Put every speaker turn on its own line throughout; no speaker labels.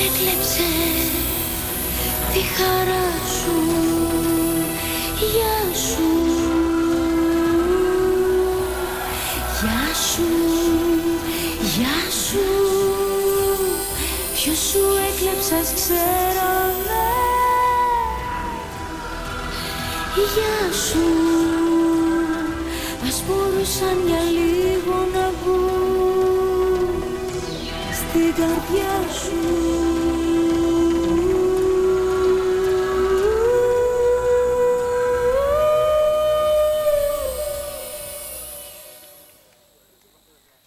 έκλεψε τη χαρά σου. Γεια σου, γεια σου, γεια σου. Ποιος σου έκλεψε ας ξέραμε. Γεια σου, ας μπορούσαν για λίγο να βγουν στην καρδιά σου.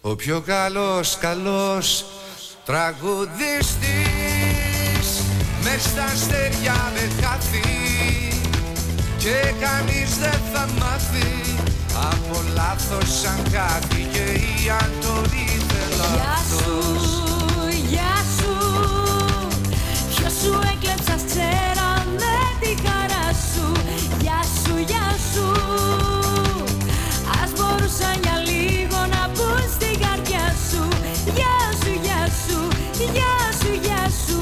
Ο πιο καλός τραγουδιστής μες στα αστέρια δεν χάθει και κανείς δεν θα μάθει από λάθος αν χάθηκε ή αν το είδε λάθος.
Γεια σου, ποιος σου έκλεψε ας ξέραμε τη χαρά σου. Γεια σου, γεια σου, ας μπορούσαν για λίγο να μπουν στην καρδιά σου. Γεια σου, γεια σου, γεια σου, γεια σου.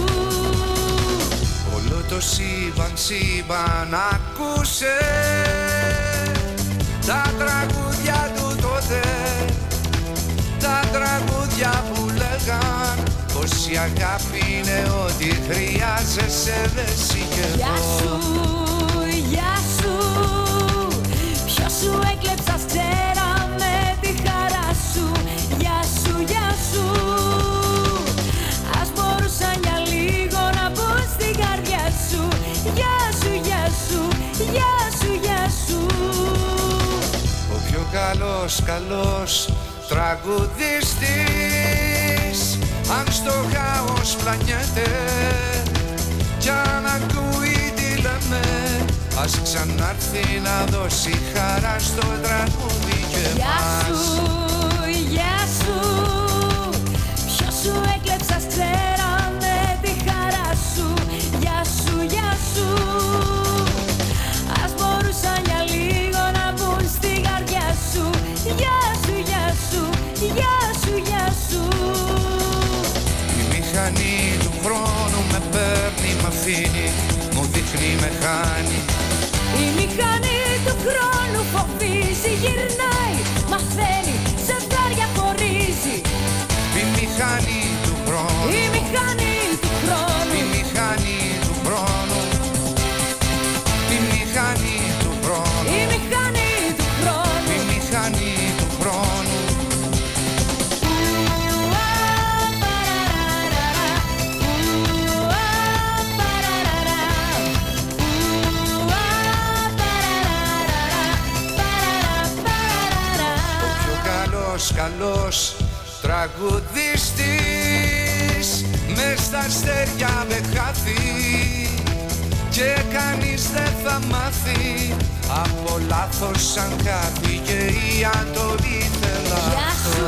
Όλο το σύμπαν άκουσε τα τραγούδια του τότε, τα τραγούδια που λέγαν πως η αγάπη είναι ό,τι χρειάζεσαι εσύ και εγώ.
Γεια σου, γεια σου, ποιος σου έκλεψε ας ξέραμε τη χαρά σου. Γεια σου, γεια σου, ας μπορούσαν για λίγο να μπουν στην καρδιά σου. Γεια σου, γεια σου, γεια σου, γεια σου.
Ο πιο καλός τραγουδιστής αν στο χάος πλανιέται κι αν ακούει τι λέμε ας ξανάρθει να δώσει χαρά στο τραγούδι και
Γεια
μας.
σου, γεια σου, ποιος σου έκλεψε ας ξέραμε τη χαρά σου. Γεια σου, γεια σου, ας μπορούσαν για λίγο να μπουν στην καρδιά σου. Γεια σου, γεια σου, γεια σου, γεια σου.
Η μηχανή του χρόνου με παίρνει, μ' αφήνει, μου δείχνει, με χάνει.
Η μηχανή του χρόνου φοβίζει, γυρνάει, μαθαίνει, ζευγάρια χωρίζει.
Η μηχανή του χρόνου,
Η μηχανή του χρόνου,
η μηχανή του χρόνου, η μηχανή του χρόνου,
η μηχανή του χρόνου,
η μηχανή του χρόνου. Καλός τραγουδιστής μες στα αστέρια με χάθει και κανείς δεν θα μάθει από λάθος αν χάθηκε ή αν το ήθελα.
Γεια σου,